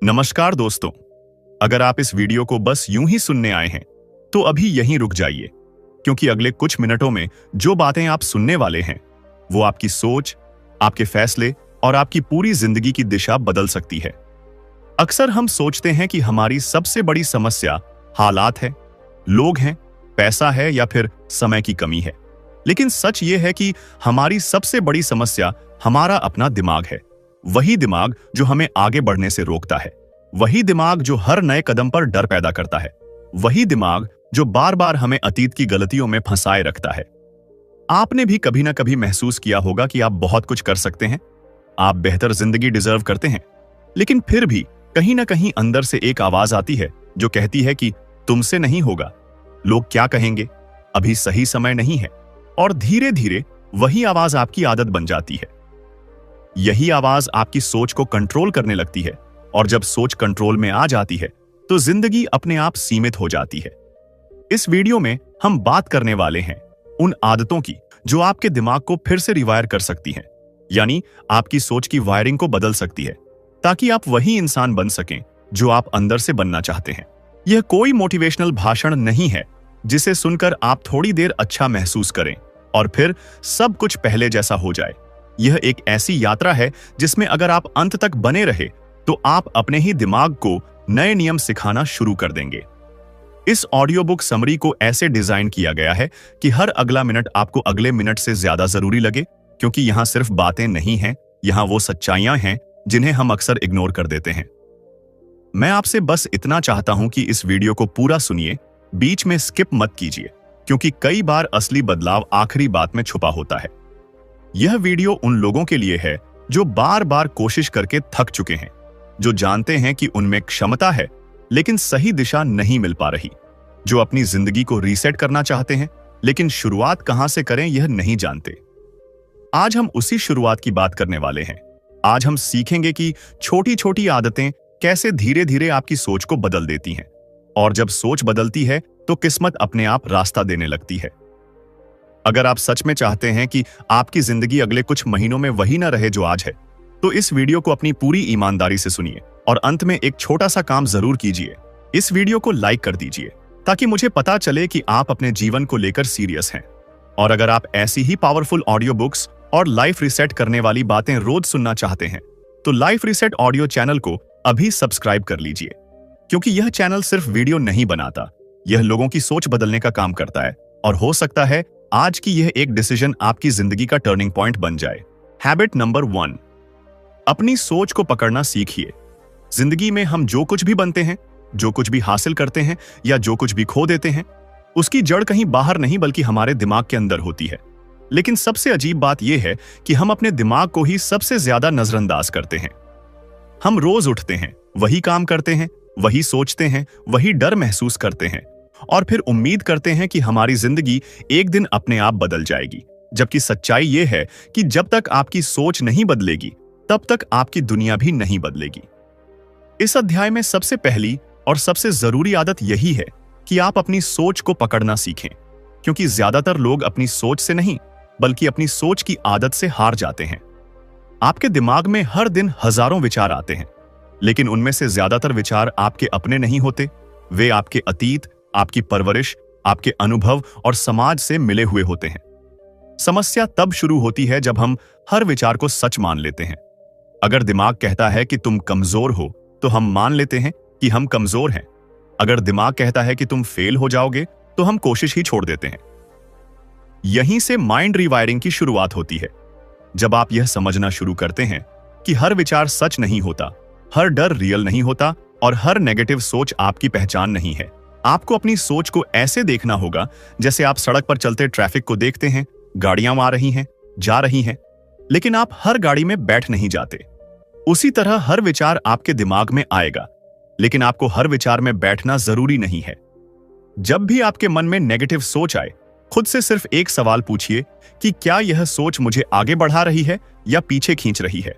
नमस्कार दोस्तों, अगर आप इस वीडियो को बस यूं ही सुनने आए हैं तो अभी यहीं रुक जाइए, क्योंकि अगले कुछ मिनटों में जो बातें आप सुनने वाले हैं वो आपकी सोच, आपके फैसले और आपकी पूरी जिंदगी की दिशा बदल सकती है। अक्सर हम सोचते हैं कि हमारी सबसे बड़ी समस्या हालात है, लोग हैं, पैसा है या फिर समय की कमी है। लेकिन सच ये है कि हमारी सबसे बड़ी समस्या हमारा अपना दिमाग है। वही दिमाग जो हमें आगे बढ़ने से रोकता है, वही दिमाग जो हर नए कदम पर डर पैदा करता है, वही दिमाग जो बार बार हमें अतीत की गलतियों में फंसाए रखता है। आपने भी कभी ना कभी महसूस किया होगा कि आप बहुत कुछ कर सकते हैं, आप बेहतर जिंदगी डिजर्व करते हैं, लेकिन फिर भी कहीं ना कहीं अंदर से एक आवाज आती है जो कहती है कि तुमसे नहीं होगा, लोग क्या कहेंगे, अभी सही समय नहीं है। और धीरे धीरे वही आवाज आपकी आदत बन जाती है। यही आवाज आपकी सोच को कंट्रोल करने लगती है, और जब सोच कंट्रोल में आ जाती है तो जिंदगी अपने आप सीमित हो जाती है। इस वीडियो में हम बात करने वाले हैं उन आदतों की जो आपके दिमाग को फिर से रिवायर कर सकती हैं, यानी आपकी सोच की वायरिंग को बदल सकती है, ताकि आप वही इंसान बन सकें जो आप अंदर से बनना चाहते हैं। यह कोई मोटिवेशनल भाषण नहीं है जिसे सुनकर आप थोड़ी देर अच्छा महसूस करें और फिर सब कुछ पहले जैसा हो जाए। यह एक ऐसी यात्रा है जिसमें अगर आप अंत तक बने रहे तो आप अपने ही दिमाग को नए नियम सिखाना शुरू कर देंगे। इस ऑडियो बुक समरी को ऐसे डिजाइन किया गया है कि हर अगला मिनट आपको अगले मिनट से ज्यादा जरूरी लगे, क्योंकि यहां सिर्फ बातें नहीं हैं, यहां वो सच्चाइयां हैं जिन्हें हम अक्सर इग्नोर कर देते हैं। मैं आपसे बस इतना चाहता हूं कि इस वीडियो को पूरा सुनिए, बीच में स्किप मत कीजिए, क्योंकि कई बार असली बदलाव आखिरी बात में छुपा होता है। यह वीडियो उन लोगों के लिए है जो बार बार कोशिश करके थक चुके हैं, जो जानते हैं कि उनमें क्षमता है लेकिन सही दिशा नहीं मिल पा रही, जो अपनी जिंदगी को रीसेट करना चाहते हैं लेकिन शुरुआत कहां से करें यह नहीं जानते। आज हम उसी शुरुआत की बात करने वाले हैं। आज हम सीखेंगे कि छोटी छोटी आदतें कैसे धीरे धीरे आपकी सोच को बदल देती हैं, और जब सोच बदलती है तो किस्मत अपने आप रास्ता देने लगती है। अगर आप सच में चाहते हैं कि आपकी जिंदगी अगले कुछ महीनों में वही ना रहे जो आज है, तो इस वीडियो को अपनी पूरी ईमानदारी से सुनिए और अंत में एक छोटा सा काम जरूर कीजिए। इस वीडियो को लाइक कर दीजिए ताकि मुझे पता चले कि आप अपने जीवन को लेकर सीरियस हैं। और अगर आप ऐसी ही पावरफुल ऑडियो बुक्स और लाइफ रिसेट करने वाली बातें रोज सुनना चाहते हैं तो लाइफ रिसेट ऑडियो चैनल को अभी सब्सक्राइब कर लीजिए, क्योंकि यह चैनल सिर्फ वीडियो नहीं बनाता, यह लोगों की सोच बदलने का काम करता है। और हो सकता है आज की यह एक डिसीजन आपकी जिंदगी का टर्निंग पॉइंट बन जाए। हैबिट नंबर 1, अपनी सोच को पकड़ना सीखिए। जिंदगी में हम जो कुछ भी बनते हैं, जो कुछ भी हासिल करते हैं या जो कुछ भी खो देते हैं, उसकी जड़ कहीं बाहर नहीं बल्कि हमारे दिमाग के अंदर होती है। लेकिन सबसे अजीब बात यह है कि हम अपने दिमाग को ही सबसे ज्यादा नजरअंदाज करते हैं। हम रोज उठते हैं, वही काम करते हैं, वही सोचते हैं, वही डर महसूस करते हैं और फिर उम्मीद करते हैं कि हमारी जिंदगी एक दिन अपने आप बदल जाएगी। जबकि सच्चाई यह है कि जब तक आपकी सोच नहीं बदलेगी तब तक आपकी दुनिया भी नहीं बदलेगी। इस अध्याय में सबसे पहली और सबसे जरूरी आदत यही है कि आप अपनी सोच को पकड़ना सीखें, क्योंकि ज्यादातर लोग अपनी सोच से नहीं बल्कि अपनी सोच की आदत से हार जाते हैं। आपके दिमाग में हर दिन हजारों विचार आते हैं, लेकिन उनमें से ज्यादातर विचार आपके अपने नहीं होते। वे आपके अतीत, आपकी परवरिश, आपके अनुभव और समाज से मिले हुए होते हैं। समस्या तब शुरू होती है जब हम हर विचार को सच मान लेते हैं। अगर दिमाग कहता है कि तुम कमजोर हो तो हम मान लेते हैं कि हम कमजोर हैं। अगर दिमाग कहता है कि तुम फेल हो जाओगे तो हम कोशिश ही छोड़ देते हैं। यहीं से माइंड रीवायरिंग की शुरुआत होती है। जब आप यह समझना शुरू करते हैं कि हर विचार सच नहीं होता, हर डर रियल नहीं होता और हर नेगेटिव सोच आपकी पहचान नहीं है, आपको अपनी सोच को ऐसे देखना होगा जैसे आप सड़क पर चलते ट्रैफिक को देखते हैं। गाड़ियां आ रही हैं, जा रही हैं, लेकिन आप हर गाड़ी में बैठ नहीं जाते। उसी तरह हर विचार आपके दिमाग में आएगा, लेकिन आपको हर विचार में बैठना जरूरी नहीं है। जब भी आपके मन में नेगेटिव सोच आए, खुद से सिर्फ एक सवाल पूछिए कि क्या यह सोच मुझे आगे बढ़ा रही है या पीछे खींच रही है।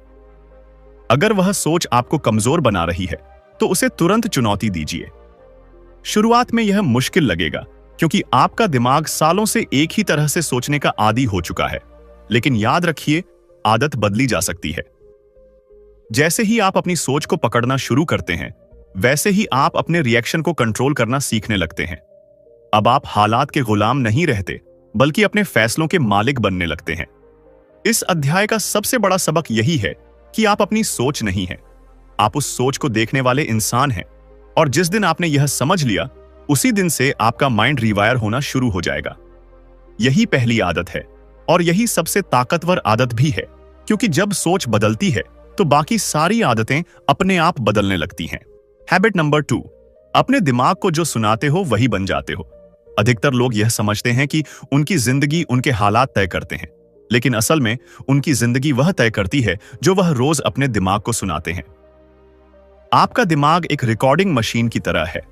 अगर वह सोच आपको कमजोर बना रही है तो उसे तुरंत चुनौती दीजिए। शुरुआत में यह मुश्किल लगेगा, क्योंकि आपका दिमाग सालों से एक ही तरह से सोचने का आदी हो चुका है, लेकिन याद रखिए, आदत बदली जा सकती है। जैसे ही आप अपनी सोच को पकड़ना शुरू करते हैं, वैसे ही आप अपने रिएक्शन को कंट्रोल करना सीखने लगते हैं। अब आप हालात के गुलाम नहीं रहते, बल्कि अपने फैसलों के मालिक बनने लगते हैं। इस अध्याय का सबसे बड़ा सबक यही है कि आप अपनी सोच नहीं हैं, आप उस सोच को देखने वाले इंसान हैं। और जिस दिन आपने यह समझ लिया, उसी दिन से आपका माइंड रिवायर होना शुरू हो जाएगा। यही पहली आदत है और यही सबसे ताकतवर आदत भी है, क्योंकि जब सोच बदलती है तो बाकी सारी आदतें अपने आप बदलने लगती हैं। हैबिट नंबर 2, अपने दिमाग को जो सुनाते हो वही बन जाते हो। अधिकतर लोग यह समझते हैं कि उनकी जिंदगी उनके हालात तय करते हैं, लेकिन असल में उनकी जिंदगी वह तय करती है जो वह रोज अपने दिमाग को सुनाते हैं। आपका दिमाग एक रिकॉर्डिंग मशीन की तरह है।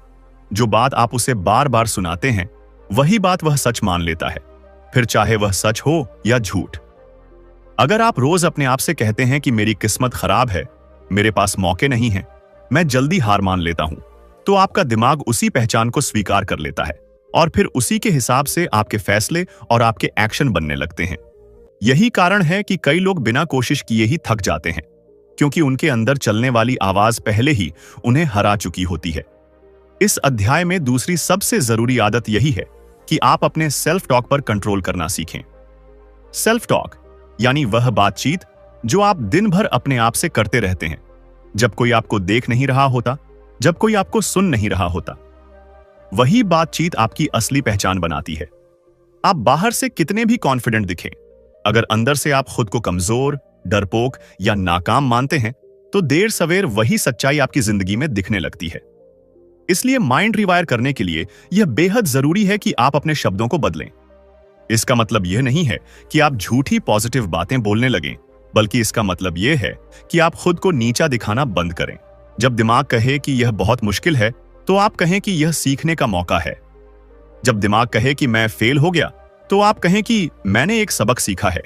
जो बात आप उसे बार बार सुनाते हैं, वही बात वह सच मान लेता है, फिर चाहे वह सच हो या झूठ। अगर आप रोज अपने आप से कहते हैं कि मेरी किस्मत खराब है, मेरे पास मौके नहीं हैं, मैं जल्दी हार मान लेता हूं, तो आपका दिमाग उसी पहचान को स्वीकार कर लेता है और फिर उसी के हिसाब से आपके फैसले और आपके एक्शन बनने लगते हैं। यही कारण है कि कई लोग बिना कोशिश किए ही थक जाते हैं, क्योंकि उनके अंदर चलने वाली आवाज पहले ही उन्हें हरा चुकी होती है। इस अध्याय में दूसरी सबसे जरूरी आदत यही है कि आप अपने सेल्फ टॉक पर कंट्रोल करना सीखें। सेल्फ टॉक यानी वह बातचीत जो आप दिन भर अपने आप से करते रहते हैं, जब कोई आपको देख नहीं रहा होता, जब कोई आपको सुन नहीं रहा होता। वही बातचीत आपकी असली पहचान बनाती है। आप बाहर से कितने भी कॉन्फिडेंट दिखें, अगर अंदर से आप खुद को कमजोर, डरपोक या नाकाम मानते हैं, तो देर सवेर वही सच्चाई आपकी जिंदगी में दिखने लगती है। इसलिए माइंड रिवायर करने के लिए यह बेहद जरूरी है कि आप अपने शब्दों को बदलें। इसका मतलब यह नहीं है कि आप झूठी पॉजिटिव बातें बोलने लगें, बल्कि इसका मतलब यह है कि आप खुद को नीचा दिखाना बंद करें। जब दिमाग कहे कि यह बहुत मुश्किल है, तो आप कहें कि यह सीखने का मौका है। जब दिमाग कहे कि मैं फेल हो गया, तो आप कहें कि मैंने एक सबक सीखा है।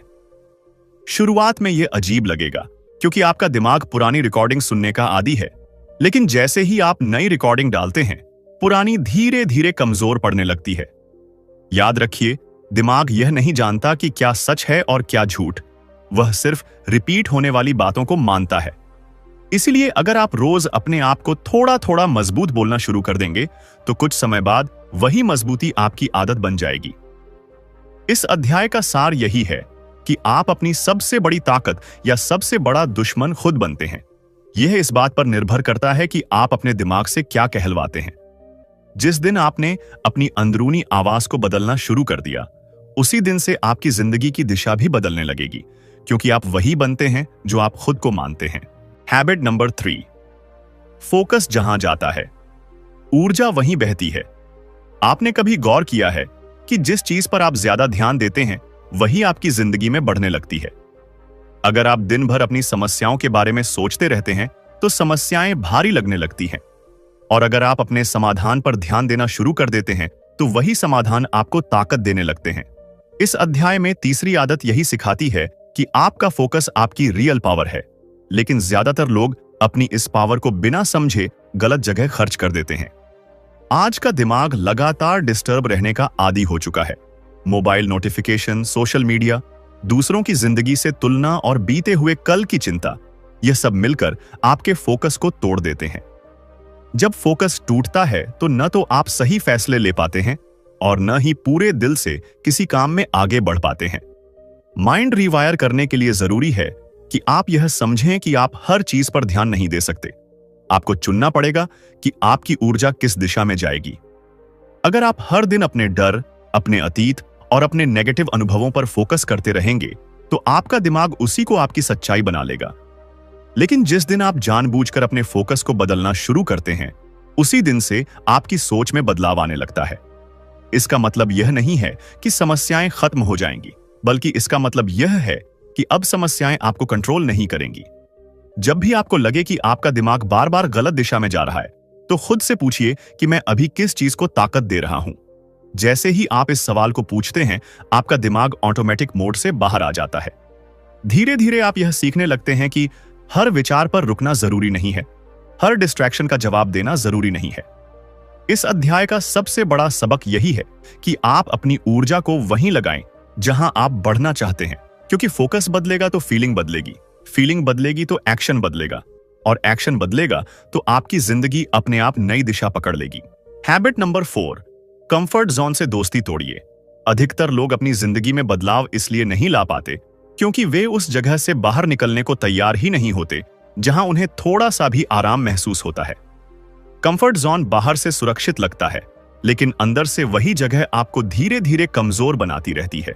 शुरुआत में यह अजीब लगेगा, क्योंकि आपका दिमाग पुरानी रिकॉर्डिंग सुनने का आदी है, लेकिन जैसे ही आप नई रिकॉर्डिंग डालते हैं, पुरानी धीरे धीरे कमजोर पड़ने लगती है। याद रखिए, दिमाग यह नहीं जानता कि क्या सच है और क्या झूठ, वह सिर्फ रिपीट होने वाली बातों को मानता है। इसलिए अगर आप रोज अपने आप को थोड़ा थोड़ा मजबूत बोलना शुरू कर देंगे, तो कुछ समय बाद वही मजबूती आपकी आदत बन जाएगी। इस अध्याय का सार यही है कि आप अपनी सबसे बड़ी ताकत या सबसे बड़ा दुश्मन खुद बनते हैं। यह इस बात पर निर्भर करता है कि आप अपने दिमाग से क्या कहलवाते हैं। जिस दिन आपने अपनी अंदरूनी आवाज को बदलना शुरू कर दिया, उसी दिन से आपकी जिंदगी की दिशा भी बदलने लगेगी, क्योंकि आप वही बनते हैं जो आप खुद को मानते हैं। हैबिट नंबर 3, फोकस जहां जाता है, ऊर्जा वहीं बहती है। आपने कभी गौर किया है कि जिस चीज पर आप ज्यादा ध्यान देते हैं, वही आपकी जिंदगी में बढ़ने लगती है। अगर आप दिन भर अपनी समस्याओं के बारे में सोचते रहते हैं, तो समस्याएं भारी लगने लगती हैं। और अगर आप अपने समाधान पर ध्यान देना शुरू कर देते हैं, तो वही समाधान आपको ताकत देने लगते हैं। इस अध्याय में तीसरी आदत यही सिखाती है कि आपका फोकस आपकी रियल पावर है, लेकिन ज्यादातर लोग अपनी इस पावर को बिना समझे गलत जगह खर्च कर देते हैं। आज का दिमाग लगातार डिस्टर्ब रहने का आदी हो चुका है। मोबाइल नोटिफिकेशन, सोशल मीडिया, दूसरों की जिंदगी से तुलना और बीते हुए कल की चिंता, यह सब मिलकर आपके फोकस को तोड़ देते हैं। जब फोकस टूटता है, तो न तो आप सही फैसले ले पाते हैं और न ही पूरे दिल से किसी काम में आगे बढ़ पाते हैं। माइंड रिवायर करने के लिए जरूरी है कि आप यह समझें कि आप हर चीज पर ध्यान नहीं दे सकते। आपको चुनना पड़ेगा कि आपकी ऊर्जा किस दिशा में जाएगी। अगर आप हर दिन अपने डर, अपने अतीत और अपने नेगेटिव अनुभवों पर फोकस करते रहेंगे, तो आपका दिमाग उसी को आपकी सच्चाई बना लेगा। लेकिन जिस दिन आप जानबूझकर अपने फोकस को बदलना शुरू करते हैं, उसी दिन से आपकी सोच में बदलाव आने लगता है। इसका मतलब यह नहीं है कि समस्याएं खत्म हो जाएंगी, बल्कि इसका मतलब यह है कि अब समस्याएं आपको कंट्रोल नहीं करेंगी। जब भी आपको लगे कि आपका दिमाग बार बार गलत दिशा में जा रहा है, तो खुद से पूछिए कि मैं अभी किस चीज को ताकत दे रहा हूं। जैसे ही आप इस सवाल को पूछते हैं, आपका दिमाग ऑटोमेटिक मोड से बाहर आ जाता है। धीरे धीरे आप यह सीखने लगते हैं कि हर विचार पर रुकना जरूरी नहीं है, हर डिस्ट्रैक्शन का जवाब देना जरूरी नहीं है। इस अध्याय का सबसे बड़ा सबक यही है कि आप अपनी ऊर्जा को वहीं लगाएं जहां आप बढ़ना चाहते हैं, क्योंकि फोकस बदलेगा तो फीलिंग बदलेगी, फीलिंग बदलेगी तो एक्शन बदलेगा, और एक्शन बदलेगा तो आपकी जिंदगी अपने आप नई दिशा पकड़ लेगी। हैबिट नंबर 4, कंफर्ट जोन से दोस्ती तोड़िए। अधिकतर लोग अपनी जिंदगी में बदलाव इसलिए नहीं ला पाते क्योंकि वे उस जगह से बाहर निकलने को तैयार ही नहीं होते जहां उन्हें थोड़ा सा भी आराम महसूस होता है। कंफर्ट जोन बाहर से सुरक्षित लगता है, लेकिन अंदर से वही जगह आपको धीरे धीरे कमजोर बनाती रहती है।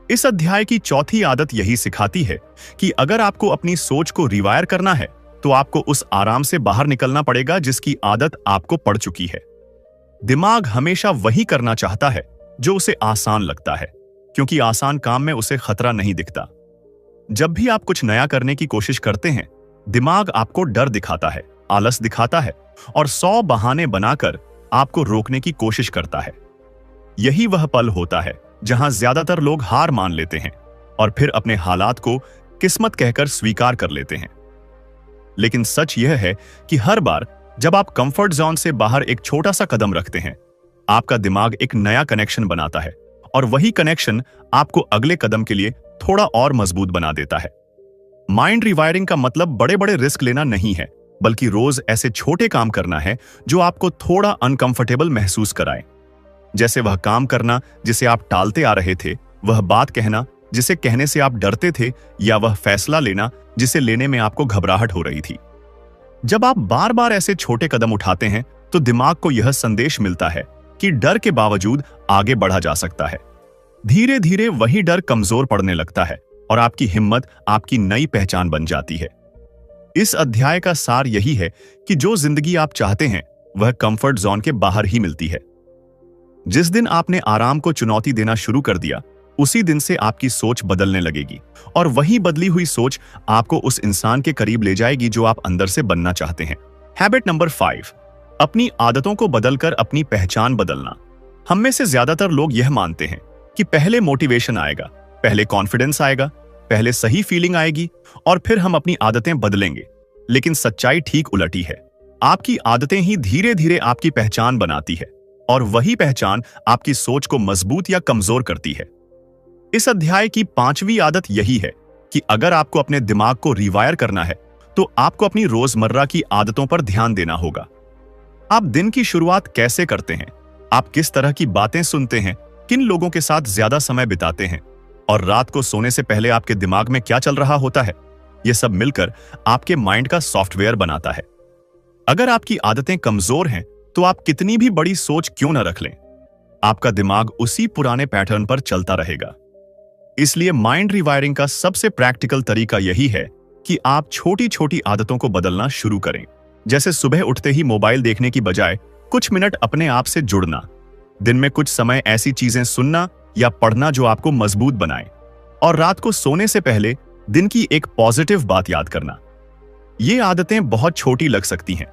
इस अध्याय की चौथी आदत यही सिखाती है कि अगर आपको अपनी सोच को रिवायर करना है तो आपको उस आराम से बाहर निकलना पड़ेगा जिसकी आदत आपको पड़ चुकी है। दिमाग हमेशा वही करना चाहता है जो उसे आसान लगता है, क्योंकि आसान काम में उसे खतरा नहीं दिखता। जब भी आप कुछ नया करने की कोशिश करते हैं, दिमाग आपको डर दिखाता है, आलस दिखाता है और 100 बहाने बनाकर आपको रोकने की कोशिश करता है। यही वह पल होता है जहां ज्यादातर लोग हार मान लेते हैं और फिर अपने हालात को किस्मत कहकर स्वीकार कर लेते हैं। लेकिन सच यह है कि हर बार जब आप कंफर्ट जोन से बाहर एक छोटा सा कदम रखते हैं, आपका दिमाग एक नया कनेक्शन बनाता है और वही कनेक्शन आपको अगले कदम के लिए थोड़ा और मजबूत बना देता है। माइंड रिवायरिंग का मतलब बड़े बड़े रिस्क लेना नहीं है, बल्कि रोज ऐसे छोटे काम करना है जो आपको थोड़ा अनकंफर्टेबल महसूस कराए। जैसे वह काम करना जिसे आप टालते आ रहे थे, वह बात कहना जिसे कहने से आप डरते थे, या वह फैसला लेना जिसे लेने में आपको घबराहट हो रही थी। जब आप बार बार ऐसे छोटे कदम उठाते हैं तो दिमाग को यह संदेश मिलता है कि डर के बावजूद आगे बढ़ा जा सकता है। धीरे धीरे वही डर कमजोर पड़ने लगता है और आपकी हिम्मत आपकी नई पहचान बन जाती है। इस अध्याय का सार यही है कि जो जिंदगी आप चाहते हैं वह कंफर्ट जोन के बाहर ही मिलती है। जिस दिन आपने आराम को चुनौती देना शुरू कर दिया, उसी दिन से आपकी सोच बदलने लगेगी और वही बदली हुई सोच आपको उस इंसान के करीब ले जाएगी जो आप अंदर से बनना चाहते हैं। हैबिट नंबर 5, अपनी आदतों को बदलकर अपनी पहचान बदलना। हम में से ज्यादातर लोग यह मानते हैं कि पहले मोटिवेशन आएगा, पहले कॉन्फिडेंस आएगा, पहले सही फीलिंग आएगी और फिर हम अपनी आदतें बदलेंगे। लेकिन सच्चाई ठीक उलटी है। आपकी आदतें ही धीरे धीरे आपकी पहचान बनाती है और वही पहचान आपकी सोच को मजबूत या कमजोर करती है। इस अध्याय की 5वीं आदत यही है कि अगर आपको अपने दिमाग को रिवायर करना है तो आपको अपनी रोजमर्रा की आदतों पर ध्यान देना होगा। आप दिन की शुरुआत कैसे करते हैं, आप किस तरह की बातें सुनते हैं, किन लोगों के साथ ज्यादा समय बिताते हैं और रात को सोने से पहले आपके दिमाग में क्या चल रहा होता है, यह सब मिलकर आपके माइंड का सॉफ्टवेयर बनाता है। अगर आपकी आदतें कमजोर हैं तो आप कितनी भी बड़ी सोच क्यों न रख लें, आपका दिमाग उसी पुराने पैटर्न पर चलता रहेगा। इसलिए माइंड रिवायरिंग का सबसे प्रैक्टिकल तरीका यही है कि आप छोटी छोटी आदतों को बदलना शुरू करें। जैसे सुबह उठते ही मोबाइल देखने की बजाय कुछ मिनट अपने आप से जुड़ना, दिन में कुछ समय ऐसी चीजें सुनना या पढ़ना जो आपको मजबूत बनाए, और रात को सोने से पहले दिन की एक पॉजिटिव बात याद करना। ये आदतें बहुत छोटी लग सकती हैं,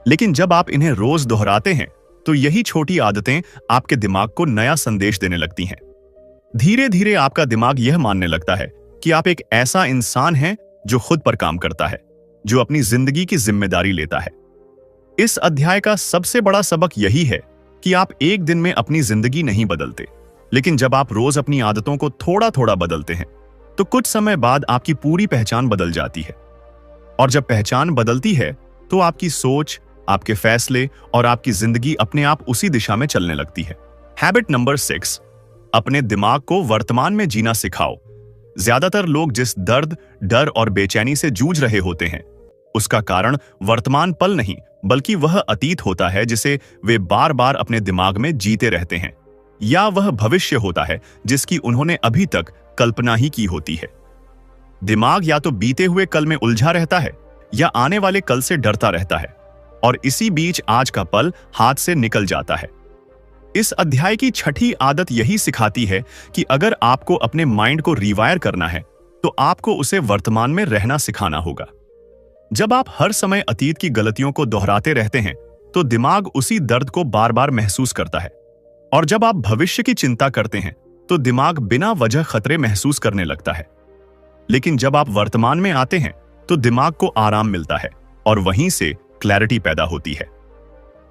लेकिन जब आप इन्हें रोज दोहराते हैं तो यही छोटी आदतें आपके दिमाग को नया संदेश देने लगती हैं। धीरे धीरे आपका दिमाग यह मानने लगता है कि आप एक ऐसा इंसान हैं जो खुद पर काम करता है, जो अपनी जिंदगी की जिम्मेदारी लेता है। इस अध्याय का सबसे बड़ा सबक यही है कि आप एक दिन में अपनी जिंदगी नहीं बदलते, लेकिन जब आप रोज अपनी आदतों को थोड़ा थोड़ा बदलते हैं तो कुछ समय बाद आपकी पूरी पहचान बदल जाती है। और जब पहचान बदलती है तो आपकी सोच, आपके फैसले और आपकी जिंदगी अपने आप उसी दिशा में चलने लगती है। हैबिट नंबर 6, अपने दिमाग को वर्तमान में जीना सिखाओ। ज्यादातर लोग जिस दर्द, डर और बेचैनी से जूझ रहे होते हैं, उसका कारण वर्तमान पल नहीं बल्कि वह अतीत होता है जिसे वे बार बार अपने दिमाग में जीते रहते हैं, या वह भविष्य होता है जिसकी उन्होंने अभी तक कल्पना ही की होती है। दिमाग या तो बीते हुए कल में उलझा रहता है या आने वाले कल से डरता रहता है, और इसी बीच आज का पल हाथ से निकल जाता है। इस अध्याय की 6ठी आदत यही सिखाती है कि अगर आपको अपने माइंड को रिवायर करना है तो आपको उसे वर्तमान में रहना सिखाना होगा। जब आप हर समय अतीत की गलतियों को दोहराते रहते हैं तो दिमाग उसी दर्द को बार बार महसूस करता है, और जब आप भविष्य की चिंता करते हैं तो दिमाग बिना वजह खतरे महसूस करने लगता है। लेकिन जब आप वर्तमान में आते हैं तो दिमाग को आराम मिलता है और वहीं से क्लैरिटी पैदा होती है।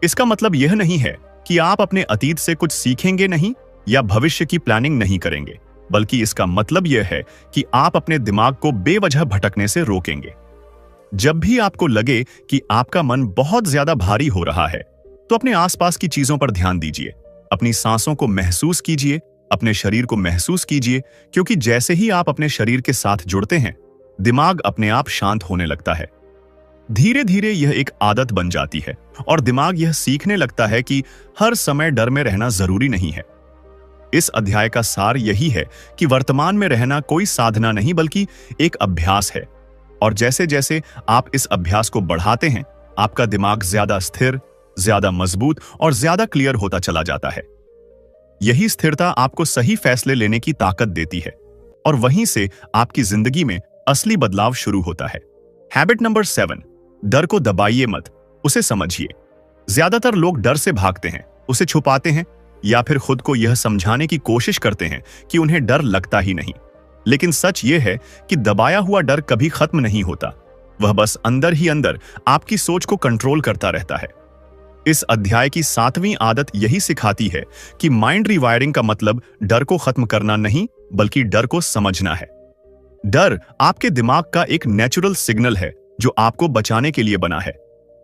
इसका मतलब यह नहीं है कि आप अपने अतीत से कुछ सीखेंगे नहीं या भविष्य की प्लानिंग नहीं करेंगे, बल्कि इसका मतलब यह है कि आप अपने दिमाग को बेवजह भटकने से रोकेंगे। जब भी आपको लगे कि आपका मन बहुत ज्यादा भारी हो रहा है, तो अपने आसपास की चीजों पर ध्यान दीजिए। अपनी सांसों को महसूस कीजिए, अपने शरीर को महसूस कीजिए, क्योंकि जैसे ही आप अपने शरीर के साथ जुड़ते हैं, दिमाग अपने आप शांत होने लगता है। धीरे धीरे यह एक आदत बन जाती है और दिमाग यह सीखने लगता है कि हर समय डर में रहना जरूरी नहीं है। इस अध्याय का सार यही है कि वर्तमान में रहना कोई साधना नहीं बल्कि एक अभ्यास है, और जैसे जैसे आप इस अभ्यास को बढ़ाते हैं, आपका दिमाग ज्यादा स्थिर, ज्यादा मजबूत और ज्यादा क्लियर होता चला जाता है। यही स्थिरता आपको सही फैसले लेने की ताकत देती है और वहीं से आपकी जिंदगी में असली बदलाव शुरू होता है। हैबिट नंबर 7, डर को दबाइए मत, उसे समझिए। ज्यादातर लोग डर से भागते हैं, उसे छुपाते हैं या फिर खुद को यह समझाने की कोशिश करते हैं कि उन्हें डर लगता ही नहीं। लेकिन सच यह है कि दबाया हुआ डर कभी खत्म नहीं होता, वह बस अंदर ही अंदर आपकी सोच को कंट्रोल करता रहता है। इस अध्याय की 7वीं आदत यही सिखाती है कि माइंड रिवायरिंग का मतलब डर को खत्म करना नहीं बल्कि डर को समझना है। डर आपके दिमाग का एक नेचुरल सिग्नल है जो आपको बचाने के लिए बना है,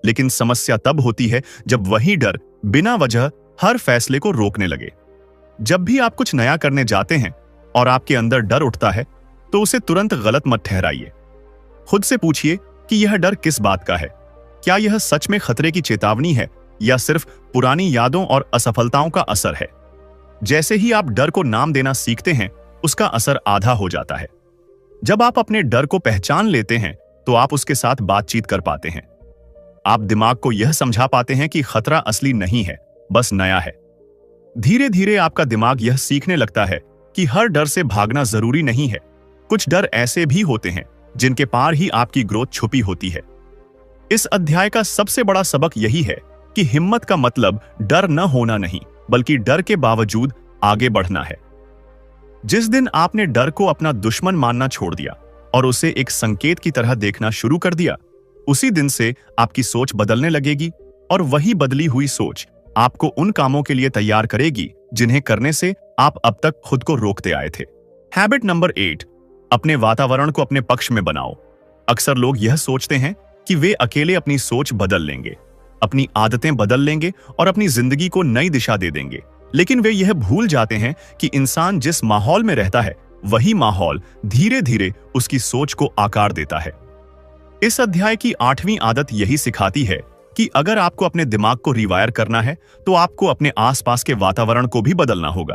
लेकिन समस्या तब होती है जब वही डर बिना वजह हर फैसले को रोकने लगे। जब भी आप कुछ नया करने जाते हैं और आपके अंदर डर उठता है, तो उसे तुरंत गलत मत ठहराइए। खुद से पूछिए कि यह डर किस बात का है। क्या यह सच में खतरे की चेतावनी है या सिर्फ पुरानी यादों और असफलताओं का असर है? जैसे ही आप डर को नाम देना सीखते हैं, उसका असर आधा हो जाता है। जब आप अपने डर को पहचान लेते हैं, तो आप उसके साथ बातचीत कर पाते हैं। आप दिमाग को यह समझा पाते हैं कि खतरा असली नहीं है, बस नया है। धीरे धीरे आपका दिमाग यह सीखने लगता है कि हर डर से भागना जरूरी नहीं है। कुछ डर ऐसे भी होते हैं जिनके पार ही आपकी ग्रोथ छुपी होती है। इस अध्याय का सबसे बड़ा सबक यही है कि हिम्मत का मतलब डर न होना नहीं, बल्कि डर के बावजूद आगे बढ़ना है। जिस दिन आपने डर को अपना दुश्मन मानना छोड़ दिया और उसे एक संकेत की तरह देखना शुरू कर दिया, उसी दिन से आपकी सोच बदलने लगेगी और वही बदली हुई सोच आपको उन कामों के लिए तैयार करेगी जिन्हें करने से आप अब तक खुद को रोकते आए थे। हैबिट नंबर 8, अपने वातावरण को अपने पक्ष में बनाओ। अक्सर लोग यह सोचते हैं कि वे अकेले अपनी सोच बदल लेंगे, अपनी आदतें बदल लेंगे और अपनी जिंदगी को नई दिशा दे देंगे, लेकिन वे यह भूल जाते हैं कि इंसान जिस माहौल में रहता है, वही माहौल धीरे धीरे उसकी सोच को आकार देता है। इस अध्याय की 8वीं आदत यही सिखाती है कि अगर आपको अपने दिमाग को रिवायर करना है, तो आपको अपने आसपास के वातावरण को भी बदलना होगा।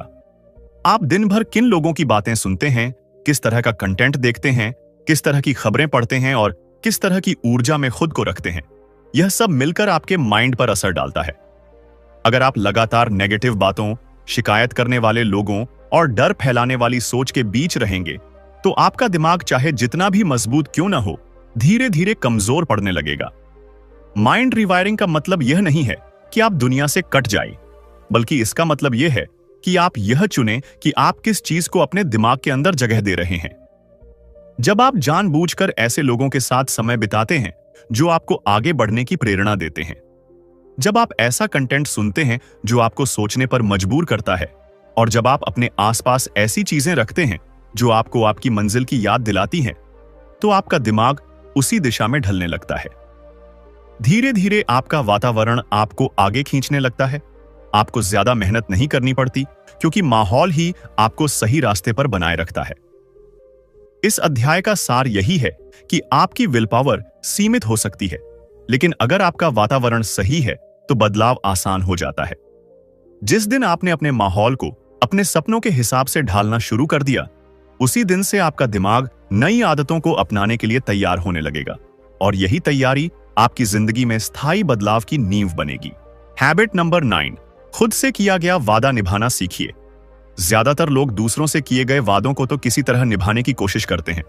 आप दिन भर किन लोगों की बातें सुनते हैं, किस तरह का कंटेंट देखते हैं, किस तरह की खबरें पढ़ते हैं और किस तरह की ऊर्जा में खुद को रखते हैं, यह सब मिलकर आपके माइंड पर असर डालता है। अगर आप लगातार नेगेटिव बातों, शिकायत करने वाले लोगों और डर फैलाने वाली सोच के बीच रहेंगे, तो आपका दिमाग चाहे जितना भी मजबूत क्यों ना हो, धीरे धीरे कमजोर पड़ने लगेगा। माइंड रिवायरिंग का मतलब यह नहीं है कि आप दुनिया से कट जाएं, बल्कि इसका मतलब यह है कि आप यह चुनें कि आप किस चीज को अपने दिमाग के अंदर जगह दे रहे हैं। जब आप जानबूझकर ऐसे लोगों के साथ समय बिताते हैं जो आपको आगे बढ़ने की प्रेरणा देते हैं, जब आप ऐसा कंटेंट सुनते हैं जो आपको सोचने पर मजबूर करता है, और जब आप अपने आसपास ऐसी चीजें रखते हैं जो आपको आपकी मंजिल की याद दिलाती हैं, तो आपका दिमाग उसी दिशा में ढलने लगता है। धीरे धीरे आपका वातावरण आपको आगे खींचने लगता है। आपको ज्यादा मेहनत नहीं करनी पड़ती, क्योंकि माहौल ही आपको सही रास्ते पर बनाए रखता है। इस अध्याय का सार यही है कि आपकी विल पावर सीमित हो सकती है, लेकिन अगर आपका वातावरण सही है तो बदलाव आसान हो जाता है। जिस दिन आपने अपने माहौल को अपने सपनों के हिसाब से ढालना शुरू कर दिया, उसी दिन से आपका दिमाग नई आदतों को अपनाने के लिए तैयार होने लगेगा, और यही तैयारी आपकी जिंदगी में स्थायी बदलाव की नींव बनेगी। हैबिट नंबर 9, खुद से किया गया वादा निभाना सीखिए। ज्यादातर लोग दूसरों से किए गए वादों को तो किसी तरह निभाने की कोशिश करते हैं,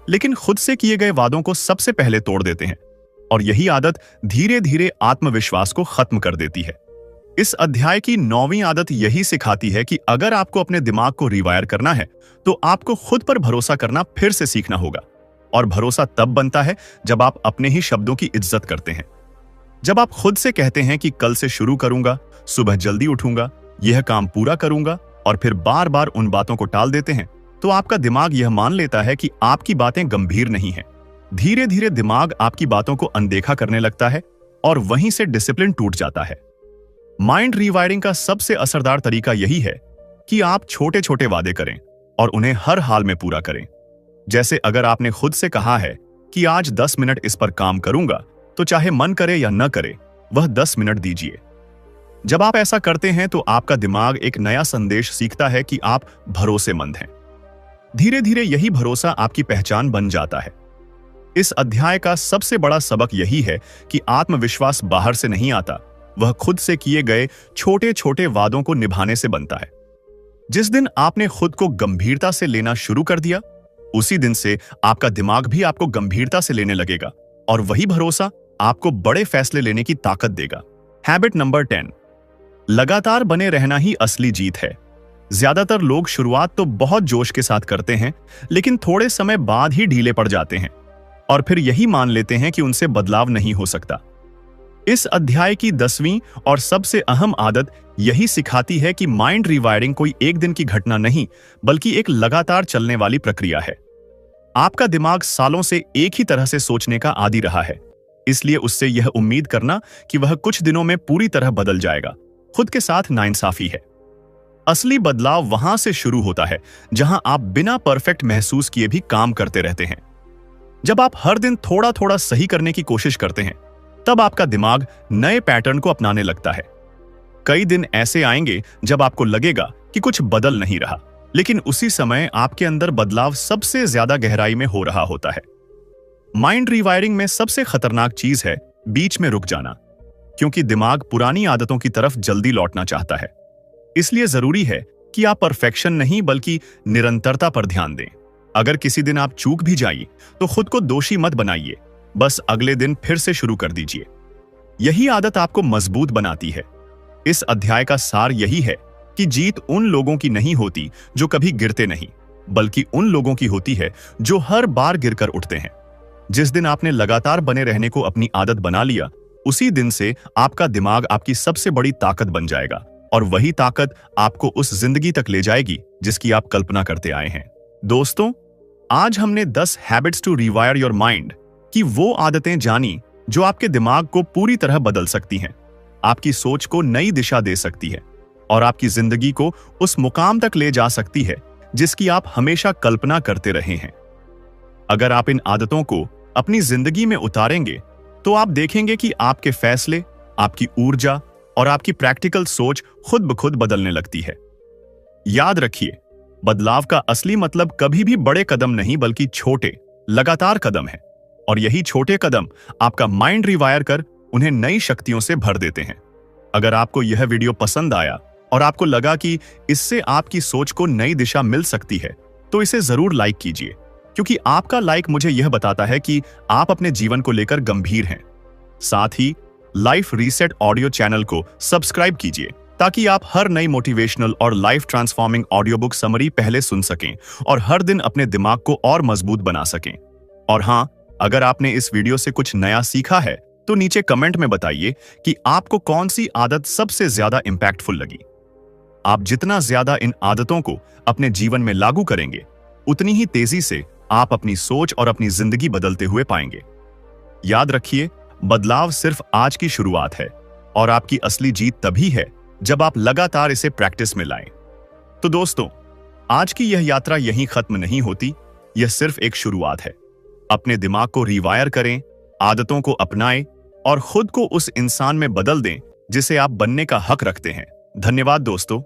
लेकिन खुद से किए गए वादों को सबसे पहले तोड़ देते हैं, और यही आदत धीरे धीरे आत्मविश्वास को खत्म कर देती है। इस अध्याय की 9वीं आदत यही सिखाती है कि अगर आपको अपने दिमाग को रिवायर करना है, तो आपको खुद पर भरोसा करना फिर से सीखना होगा। और भरोसा तब बनता है जब आप अपने ही शब्दों की इज्जत करते हैं। जब आप खुद से कहते हैं कि कल से शुरू करूंगा, सुबह जल्दी उठूंगा, यह काम पूरा करूंगा, और फिर बार बार उन बातों को टाल देते हैं, तो आपका दिमाग यह मान लेता है कि आपकी बातें गंभीर नहीं हैं। धीरे धीरे दिमाग आपकी बातों को अनदेखा करने लगता है और वहीं से डिसिप्लिन टूट जाता है। माइंड रीवायरिंग का सबसे असरदार तरीका यही है कि आप छोटे छोटे वादे करें और उन्हें हर हाल में पूरा करें। जैसे अगर आपने खुद से कहा है कि आज 10 मिनट इस पर काम करूंगा, तो चाहे मन करे या न करे, वह 10 मिनट दीजिए। जब आप ऐसा करते हैं तो आपका दिमाग एक नया संदेश सीखता है कि आप भरोसेमंद हैं। धीरे धीरे यही भरोसा आपकी पहचान बन जाता है। इस अध्याय का सबसे बड़ा सबक यही है कि आत्मविश्वास बाहर से नहीं आता, वह खुद से किए गए छोटे छोटे वादों को निभाने से बनता है। जिस दिन आपने खुद को गंभीरता से लेना शुरू कर दिया, उसी दिन से आपका दिमाग भी आपको गंभीरता से लेने लगेगा और वही भरोसा आपको बड़े फैसले लेने की ताकत देगा। हैबिट नंबर 10, लगातार बने रहना ही असली जीत है। ज्यादातर लोग शुरुआत तो बहुत जोश के साथ करते हैं, लेकिन थोड़े समय बाद ही ढीले पड़ जाते हैं और फिर यही मान लेते हैं कि उनसे बदलाव नहीं हो सकता। इस अध्याय की 10वीं और सबसे अहम आदत यही सिखाती है कि माइंड रीवायरिंग कोई एक दिन की घटना नहीं, बल्कि एक लगातार चलने वाली प्रक्रिया है। आपका दिमाग सालों से एक ही तरह से सोचने का आदी रहा है, इसलिए उससे यह उम्मीद करना कि वह कुछ दिनों में पूरी तरह बदल जाएगा, खुद के साथ नाइंसाफी है। असली बदलाव वहां से शुरू होता है जहां आप बिना परफेक्ट महसूस किए भी काम करते रहते हैं। जब आप हर दिन थोड़ा थोड़ा सही करने की कोशिश करते हैं, तब आपका दिमाग नए पैटर्न को अपनाने लगता है। कई दिन ऐसे आएंगे जब आपको लगेगा कि कुछ बदल नहीं रहा, लेकिन उसी समय आपके अंदर बदलाव सबसे ज्यादा गहराई में हो रहा होता है। माइंड रीवायरिंग में सबसे खतरनाक चीज है बीच में रुक जाना, क्योंकि दिमाग पुरानी आदतों की तरफ जल्दी लौटना चाहता है। इसलिए जरूरी है कि आप परफेक्शन नहीं बल्कि निरंतरता पर ध्यान दें। अगर किसी दिन आप चूक भी जाइए तो खुद को दोषी मत बनाइए, बस अगले दिन फिर से शुरू कर दीजिए। यही आदत आपको मजबूत बनाती है। इस अध्याय का सार यही है कि जीत उन लोगों की नहीं होती जो कभी गिरते नहीं, बल्कि उन लोगों की होती है जो हर बार गिरकर उठते हैं। जिस दिन आपने लगातार बने रहने को अपनी आदत बना लिया, उसी दिन से आपका दिमाग आपकी सबसे बड़ी ताकत बन जाएगा और वही ताकत आपको उस जिंदगी तक ले जाएगी जिसकी आप कल्पना करते आए हैं। दोस्तों, आज हमने 10 habits to rewire your mind की वो आदतें जानी जो आपके दिमाग को पूरी तरह बदल सकती हैं, आपकी सोच को नई दिशा दे सकती है और आपकी जिंदगी को उस मुकाम तक ले जा सकती है जिसकी आप हमेशा कल्पना करते रहे हैं। अगर आप इन आदतों को अपनी जिंदगी में उतारेंगे तो आप देखेंगे कि आपके फैसले, आपकी ऊर्जा और आपकी प्रैक्टिकल सोच खुद ब खुद बदलने लगती है। याद रखिए, बदलाव का असली मतलब कभी भी बड़े कदम नहीं बल्कि छोटे, लगातार कदम है और यही छोटे कदम आपका माइंड रिवायर कर उन्हें नई शक्तियों से भर देते हैं। अगर आपको यह वीडियो पसंद आया और आपको लगा कि इससे आपकी सोच को नई दिशा मिल सकती है, तो इसे जरूर लाइक कीजिए, क्योंकि आपका लाइक मुझे यह बताता है कि आप अपने जीवन को लेकर गंभीर हैं। साथ ही लाइफ रीसेट ऑडियो चैनल को सब्सक्राइब कीजिए ताकि आप हर नई मोटिवेशनल और life transforming audio book summary पहले सुन सकें और हर दिन अपने दिमाग को और मजबूत बना सकें। और हाँ, अगर आपने इस वीडियो से कुछ नया सीखा है तो नीचे कमेंट में बताइए कि आपको कौन सी आदत सबसे ज्यादा इंपैक्टफुल लगी। आप जितना ज्यादा इन आदतों को अपने जीवन में लागू करेंगे, उतनी ही तेजी से आप अपनी सोच और अपनी जिंदगी बदलते हुए पाएंगे। याद रखिए, बदलाव सिर्फ आज की शुरुआत है और आपकी असली जीत तभी है जब आप लगातार इसे प्रैक्टिस में लाएं। तो दोस्तों, आज की यह यात्रा यहीं खत्म नहीं होती, यह सिर्फ एक शुरुआत है। अपने दिमाग को रिवायर करें, आदतों को अपनाएं और खुद को उस इंसान में बदल दें जिसे आप बनने का हक रखते हैं। धन्यवाद दोस्तों।